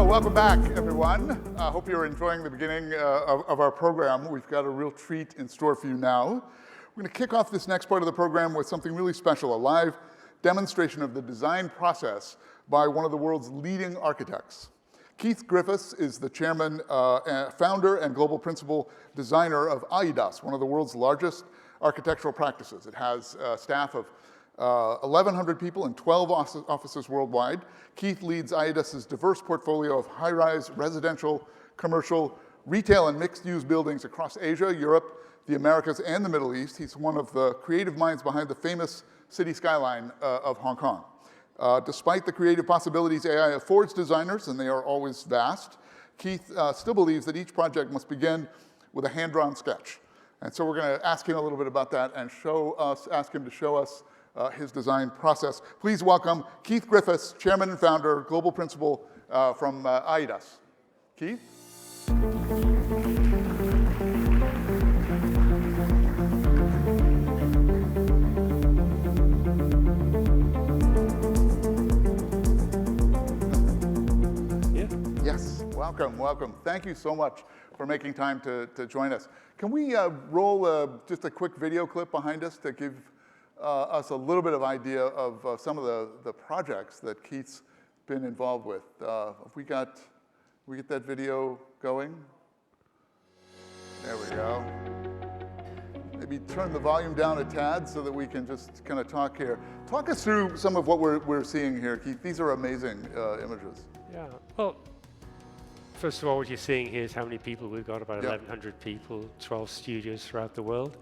Welcome back, everyone. I hope you're enjoying the beginning of our program. We've got a real treat in store for you now. We're going to kick off this next part of the program with something really special, a live demonstration of the design process by one of the world's leading architects. Keith Griffiths is the chairman, founder, and global principal designer of Aedas, one of the world's largest architectural practices. It has a staff of 1,100 people in 12 offices worldwide. Keith leads Aedas' diverse portfolio of high-rise residential, commercial, retail, and mixed-use buildings across Asia, Europe, the Americas, and the Middle East. He's one of the creative minds behind the famous city skyline of Hong Kong. Despite the creative possibilities AI affords designers, and they are always vast, Keith still believes that each project must begin with a hand-drawn sketch. And so we're going to ask him a little bit about that and ask him to show us his design process. Please welcome Keith Griffiths, chairman and founder, global principal from Aedas. Keith? Yes, welcome. Thank you so much for making time to join us. Can we roll just a quick video clip behind us to give us a little bit of idea of some of the projects that Keith's been involved with? If we get that video going. There we go. Maybe turn the volume down a tad so that we can just kind of talk here. Talk us through some of what we're seeing here, Keith. These are amazing images. Yeah, well, first of all, what you're seeing here is how many people we've got, about 1,100 people, 12 studios throughout the world.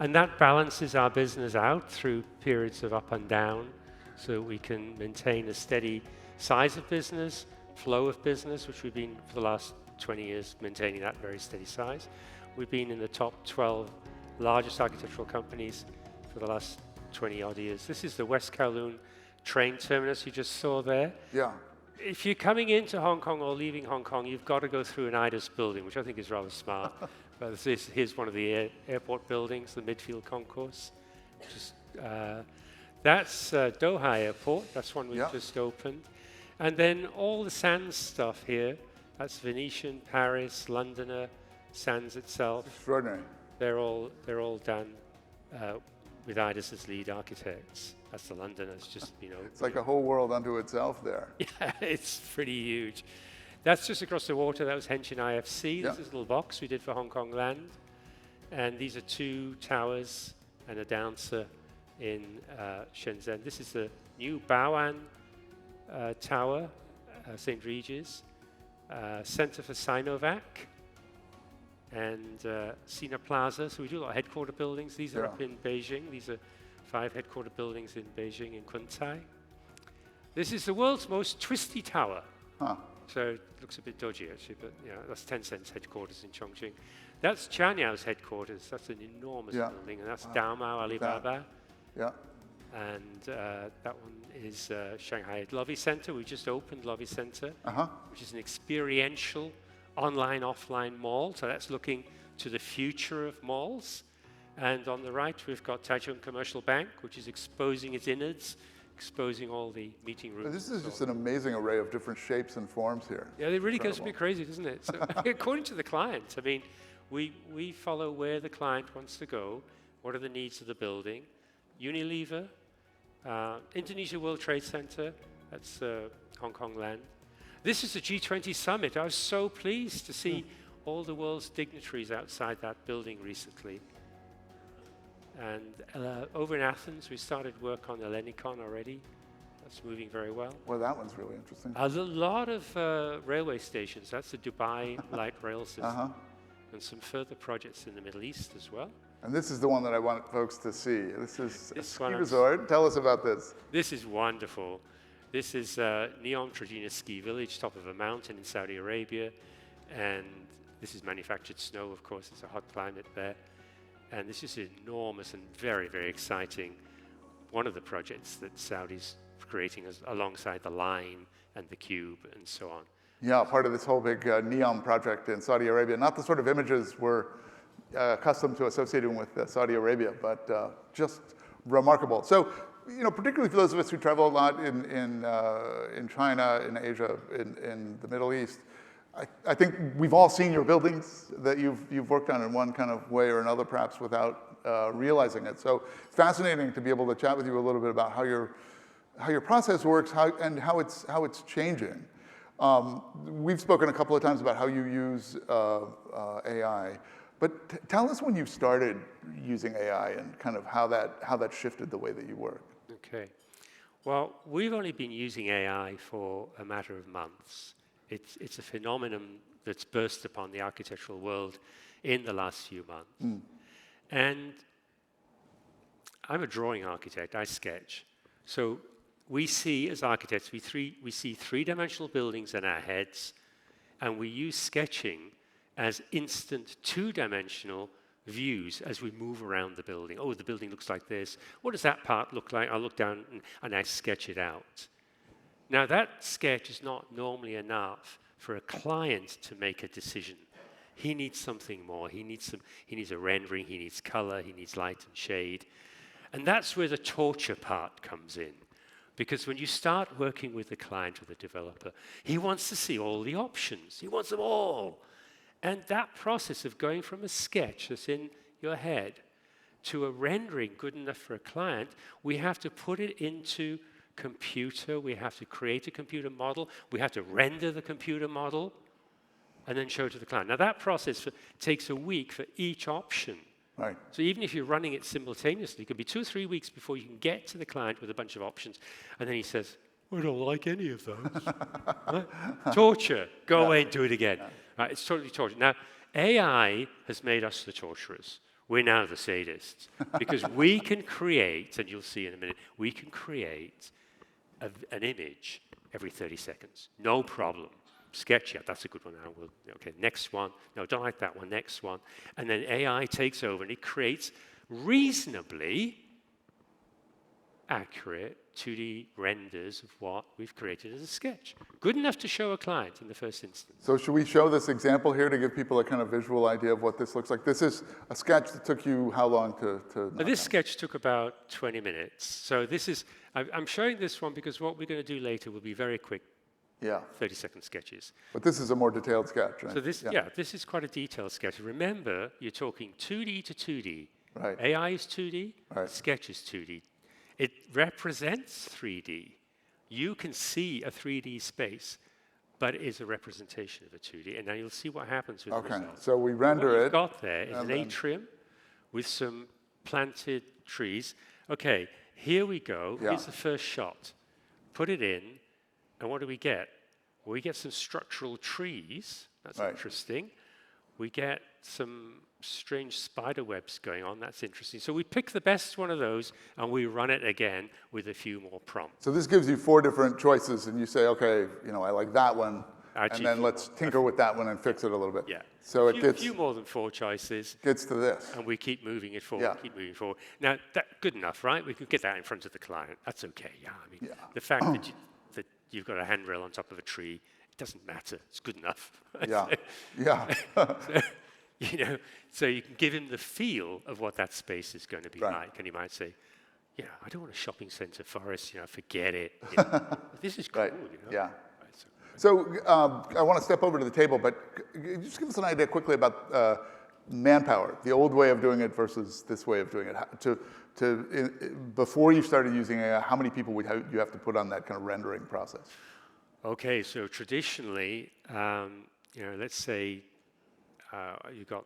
And that balances our business out through periods of up and down so we can maintain a steady size of business, flow of business, which we've been for the last 20 years maintaining that very steady size. We've been in the top 12 largest architectural companies for the last 20 odd years. This is the West Kowloon train terminus you just saw there. Yeah. If you're coming into Hong Kong or leaving Hong Kong, you've got to go through an Aedas building, which I think is rather smart. But here's one of the airport buildings, the Midfield Concourse. That's Doha Airport. That's one we've just opened. And then all the Sands stuff here, that's Venetian, Paris, Londoner, Sands itself. Extraordinary. They're all done with Aedas as lead architects. That's the Londoners, just, you know. It's like a whole world unto itself there. Yeah, it's pretty huge. That's just across the water. That was Hengqin IFC. This is a little box we did for Hong Kong Land. And these are 2 towers and a dancer in Shenzhen. This is the new Bao'an Tower, St. Regis, Center for Sinovac, and Sina Plaza. So we do a lot of headquarter buildings. These are up in Beijing. These are 5 headquarter buildings in Beijing and Kuntai. This is the world's most twisty tower. Huh. So it looks a bit dodgy, actually, but yeah, that's Tencent's headquarters in Chongqing. That's Chanyao's headquarters. That's an enormous building, and that's Daomao Alibaba. Yeah. And that one is Shanghai Lobby Center. We just opened Lobby Center, which is an experiential online, offline mall. So that's looking to the future of malls. And on the right, we've got Taichung Commercial Bank, which is exposing its innards, exposing all the meeting rooms. This is just an amazing array of different shapes and forms here. Yeah, it really goes a bit crazy, doesn't it? So according to the client, I mean, we follow where the client wants to go, what are the needs of the building. Unilever, Indonesia World Trade Center, that's Hong Kong Land. This is the G20 summit. I was so pleased to see all the world's dignitaries outside that building recently. And over in Athens, we started work on Ellenikon already. That's moving very well. Well, that one's really interesting. A lot of railway stations. That's the Dubai light rail system. And some further projects in the Middle East as well. And this is the one that I want folks to see. This is a ski resort. Tell us about this. This is wonderful. This is Neom Trojena Ski Village, top of a mountain in Saudi Arabia. And this is manufactured snow, of course. It's a hot climate there. And this is enormous and very, very exciting. One of the projects that Saudi's creating is alongside the Line and the Cube and so on. Yeah, part of this whole big NEOM project in Saudi Arabia. Not the sort of images we're accustomed to associating with Saudi Arabia, but just remarkable. So particularly for those of us who travel a lot in China, in Asia, in the Middle East, I think we've all seen your buildings that you've worked on in one kind of way or another, perhaps without realizing it. So it's fascinating to be able to chat with you a little bit about how your process works, and how it's changing. We've spoken a couple of times about how you use AI, but tell us when you started using AI and kind of how that shifted the way that you work. Okay. Well, we've only been using AI for a matter of months. It's a phenomenon that's burst upon the architectural world in the last few months. And I'm a drawing architect, I sketch. So we see, as architects, we see three-dimensional buildings in our heads, and we use sketching as instant two-dimensional views as we move around the building. Oh, the building looks like this. What does that part look like? I look down and I sketch it out. Now, that sketch is not normally enough for a client to make a decision. He needs something more. He needs a rendering, he needs color, he needs light and shade. And that's where the torture part comes in. Because when you start working with the client or the developer, he wants to see all the options. He wants them all. And that process of going from a sketch that's in your head to a rendering good enough for a client, we have to put it into computer, we have to create a computer model, we have to render the computer model, and then show it to the client. Now that process takes a week for each option. Right. So even if you're running it simultaneously, it could be 2 or 3 weeks before you can get to the client with a bunch of options, and then he says, I don't like any of those. Right? Torture. Go away and do it again. Right? It's totally torture. Now, AI has made us the torturers. We're now the sadists. Because we can create, and you'll see in a minute, we can create an image every 30 seconds. No problem. Sketch, yeah, that's a good one. Okay, next one. No, don't like that one. Next one. And then AI takes over and it creates reasonably accurate 2D renders of what we've created as a sketch. Good enough to show a client in the first instance. So should we show this example here to give people a kind of visual idea of what this looks like? This is a sketch that took you how long to This sketch took about 20 minutes. So this is, I'm showing this one because what we're going to do later will be very quick. 30-second sketches. But this is a more detailed sketch, right? So this is quite a detailed sketch. Remember, you're talking 2D to 2D. Right. AI is 2D, right. Sketch is 2D. It represents 3D. You can see a 3D space, but it is a representation of a 2D. And now you'll see what happens with the result. So we render what it. What you've got there is an atrium with some planted trees. Okay, here we go. Here's the first shot. Put it in. And what do we get? Well, we get some structural trees. That's interesting. We get some strange spider webs going on. That's interesting. So we pick the best one of those, and we run it again with a few more prompts. So this gives you 4 different choices, and you say, okay, I like that one, and then let's tinker with that one and fix it a little bit. Yeah. So it gets a few more than 4 choices. Gets to this. And we keep moving it forward, keep moving forward. Now, that's good enough, right? We can get that in front of the client. That's okay, the fact that you've got a handrail on top of a tree, it doesn't matter. It's good enough. So you can give him the feel of what that space is going to be like. And he might say, I don't want a shopping center forest, forget it. This is cool, So I want to step over to the table, but just give us an idea quickly about manpower, the old way of doing it versus this way of doing it. Before you started using AI, how many people would you have to put on that kind of rendering process? Okay, so traditionally, let's say you've got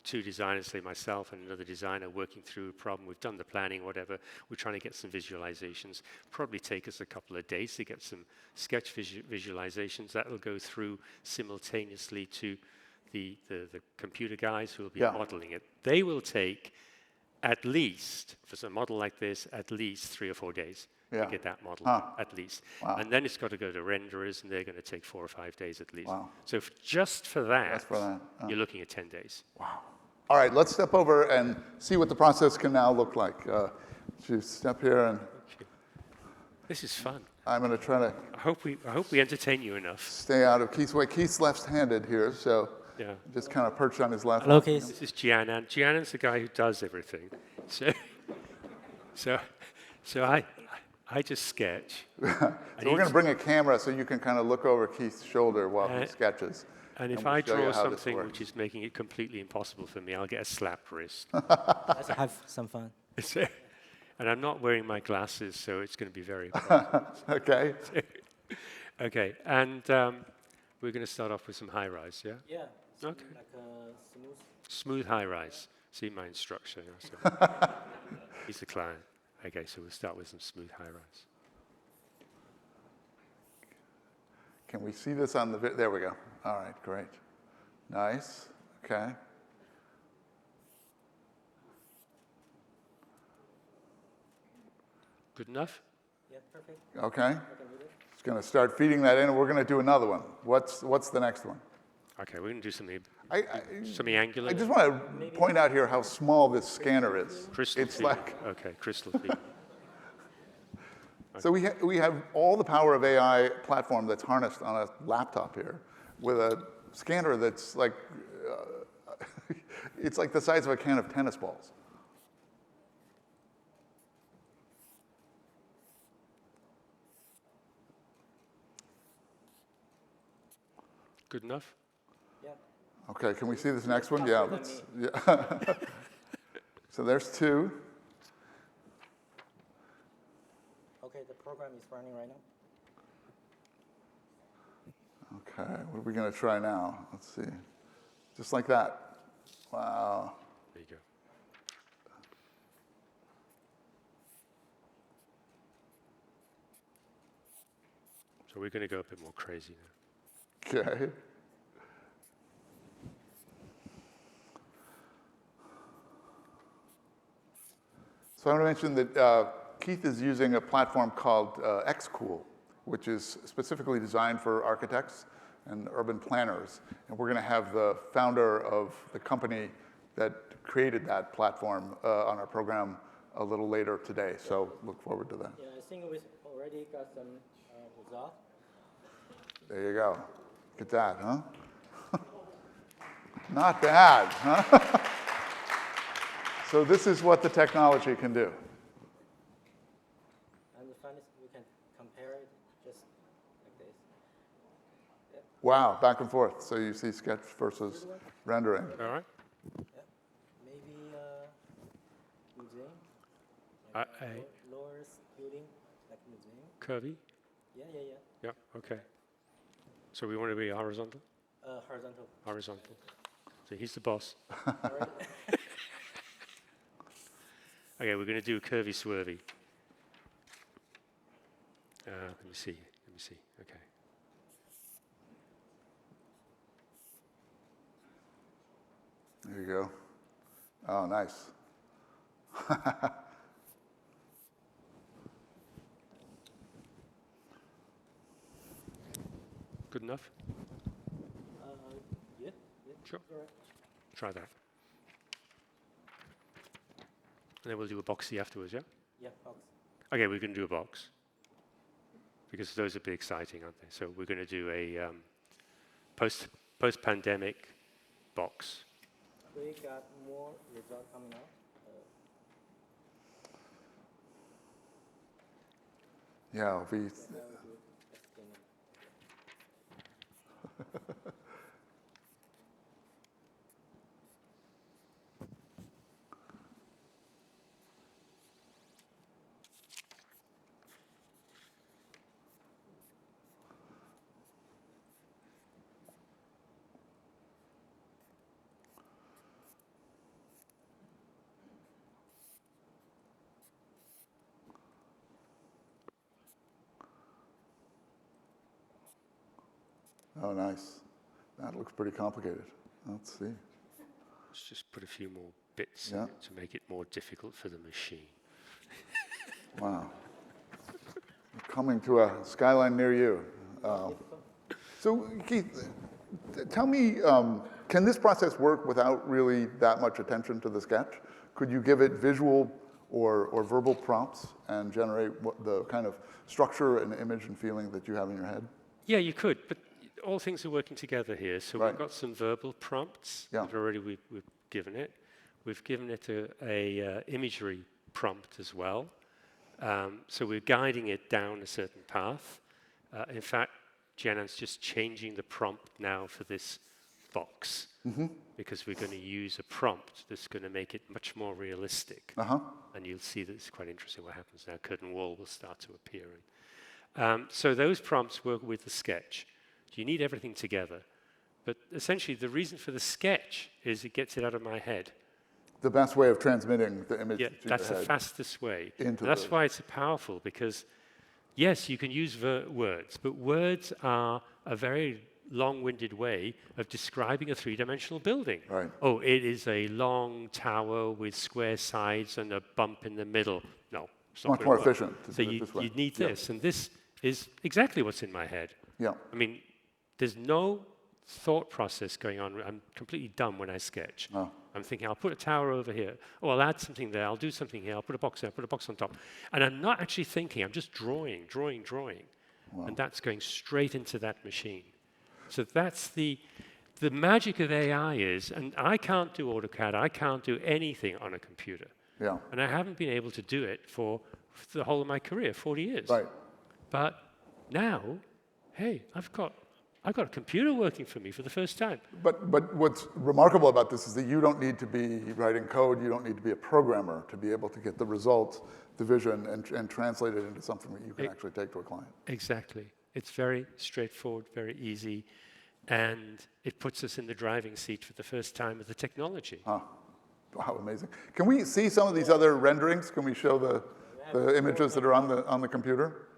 2 designers, say myself and another designer, working through a problem. We've done the planning, whatever. We're trying to get some visualizations. Probably take us a couple of days to get some sketch visualizations. That will go through simultaneously to the computer guys who will be modeling it. They will take at least, for a model like this, at least 3 or 4 days to get that model, at least. And then it's got to go to renderers, and they're going to take 4 or 5 days at least. So just for that, you're looking at 10 days. Wow. All right, let's step over and see what the process can now look like. Just step here and... This is fun. I'm going to try to... I hope we entertain you enough. Stay out of Keith's way. Keith's left-handed here, so... Just kind of perched on his left. Hello, Keith. This is Jiannan. Jiannan's the guy who does everything. So I just sketch. So we're going to bring a camera so you can kind of look over Keith's shoulder while he sketches. And if we'll I show you draw how this something works. which is making it completely impossible for me, I'll get a slapped wrist. Let's have some fun. And I'm not wearing my glasses, so it's going to be very important. Okay. Okay, and we're going to start off with some high-rise, yeah? Yeah. Okay. Like a smooth. Smooth high-rise. See my instruction. So he's the client. Okay, so we'll start with some smooth high-rise. Can we see this on the there we go. All right, great. Nice. Okay. Good enough? Yeah, perfect. Okay. I can do this. It's going to start feeding that in, and we're going to do another one. What's the next one? Okay, we're going to do something I angular. just want to point out here how small this scanner is. Crystal It's clear. like Okay, crystal clear. so we have all the power of AI platform that's harnessed on a laptop here, with a scanner that's like it's like the size of a can of tennis balls. Good enough? Yeah. Okay, can we see this next one? Yeah. Yeah. So there's two. Okay, the program is running right now. Okay, what are we going to try now? Let's see. Just like that. Wow. There you go. So we're going to go a bit more crazy now. Okay. So I want to mention that Keith is using a platform called XKool, which is specifically designed for architects and urban planners. And we're going to have the founder of the company that created that platform on our program a little later today. So look forward to that. Yeah, I think we already got some result. There you go. Look at that, huh? Not bad, huh? So this is what the technology can do. And the fun is we can compare it just like this. Yep. Wow, back and forth. So you see sketch versus rendering. All right? Yep. Maybe museum. A Lower building, like museum. curvy? Yeah. Yep, okay. So we want to be horizontal? Horizontal. Horizontal. So he's the boss. All right. Okay, we're going to do a curvy swervy. Let me see. Okay. There you go. Oh, nice. Good enough? Yeah. Sure. All right. Try that. And then we'll do a boxy afterwards, yeah? Yeah, box. Okay, we're going to do a box. Because those would be exciting, aren't they? So we're going to do a post-pandemic box. We got more result coming out. Yeah, we. That was good. Oh, nice. That looks pretty complicated. Let's see. Let's just put a few more bits in Yeah. it to make it more difficult for the machine. Wow. Coming to a skyline near you. So, Keith, tell me, can this process work without really that much attention to the sketch? Could you give it visual or verbal prompts and generate what the kind of structure and image and feeling that you have in your head? Yeah, you could, but all things are working together here. So Right. we've got some verbal prompts Yeah. that already we've given it. We've given it a imagery prompt as well. So we're guiding it down a certain path. In fact, Jiannan's just changing the prompt now for this box because we're going to use a prompt that's going to make it much more realistic. And you'll see that it's quite interesting what happens now. Curtain wall will start to appear. So those prompts work with the sketch. You need everything together. But essentially, the reason for the sketch is it gets it out of my head. The best way of transmitting the image. Yeah, that's the fastest way. Into that's why it's powerful, because yes, you can use words, but words are a very long-winded way of describing a three-dimensional building. Right. Oh, it is a long tower with square sides and a bump in the middle. No, it's not much more efficient. So you need this, and this is exactly what's in my head. Yeah. I mean, there's no thought process going on. I'm completely dumb when I sketch. Oh. I'm thinking, I'll put a tower over here. Oh, I'll add something there. I'll do something here. I'll put a box there. I'll put a box on top. And I'm not actually thinking. I'm just drawing. Wow. And that's going straight into that machine. So that's the magic of AI is, and I can't do AutoCAD. I can't do anything on a computer. Yeah. And I haven't been able to do it for the whole of my career, 40 years. Right. But now, hey, I've got a computer working for me for the first time. But what's remarkable about this is that you don't need to be writing code, you don't need to be a programmer to be able to get the results, the vision, and translate it into something that you can actually take to a client. Exactly. It's very straightforward, very easy, and it puts us in the driving seat for the first time with the technology. Wow, amazing. Can we see some of these other renderings? Can we show the images that are on the computer?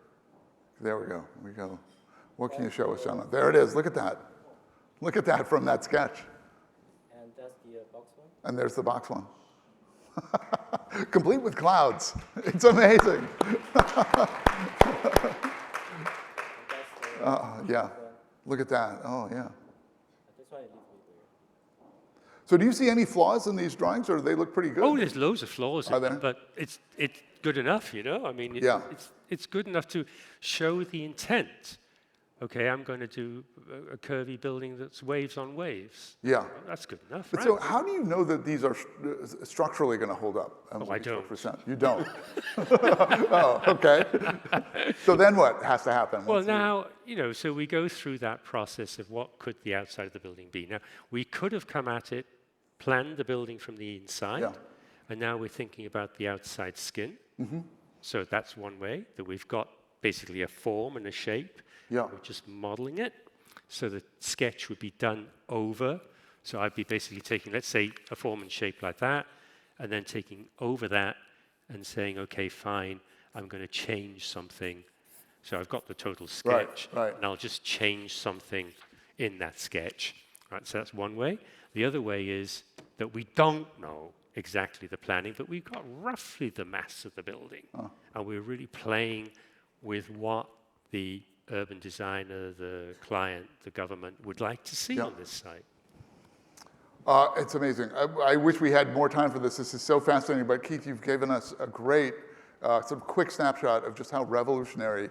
There we go. What can you show us, Jiannan? There it is. Look at that. Look at that from that sketch. And that's the box one? And there's the box one. Complete with clouds. It's amazing. Yeah. Look at that. Oh, yeah. This one is a little bit weird. So do you see any flaws in these drawings, or do they look pretty good? Oh, there's loads of flaws Are in there? them, but it's good enough, you know? I mean, Yeah. it's good enough to show the intent. Okay, I'm going to do a curvy building that's waves on waves. Yeah. That's good enough, But right? so how do you know that these are structurally going to hold up? I don't. You don't? Oh, okay. So then what has to happen? Well, now, you know, so we go through that process of what could the outside of the building be. Now, we could have come at it, planned the building from the inside, Yeah. and now we're thinking about the outside skin. So that's one way, that we've got basically a form and a shape. Yeah. We're just modeling it. So the sketch would be done over. So I'd be basically taking, let's say, a form and shape like that, and then taking over that and saying, okay, fine, I'm going to change something. So I've got the total sketch, right. and I'll just change something in that sketch. Right, so that's one way. The other way is that we don't know exactly the planning, but we've got roughly the mass of the building. And we're really playing with what the urban designer, the client, the government would like to see on this site. It's amazing. I wish we had more time for this. This is so fascinating. But Keith, you've given us a great, sort of quick snapshot of just how revolutionary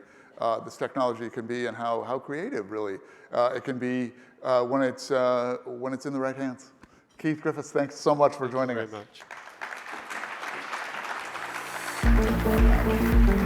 this technology can be and how creative, really, it can be when it's in the right hands. Keith Griffiths, thanks so much for joining us. Thank you very much.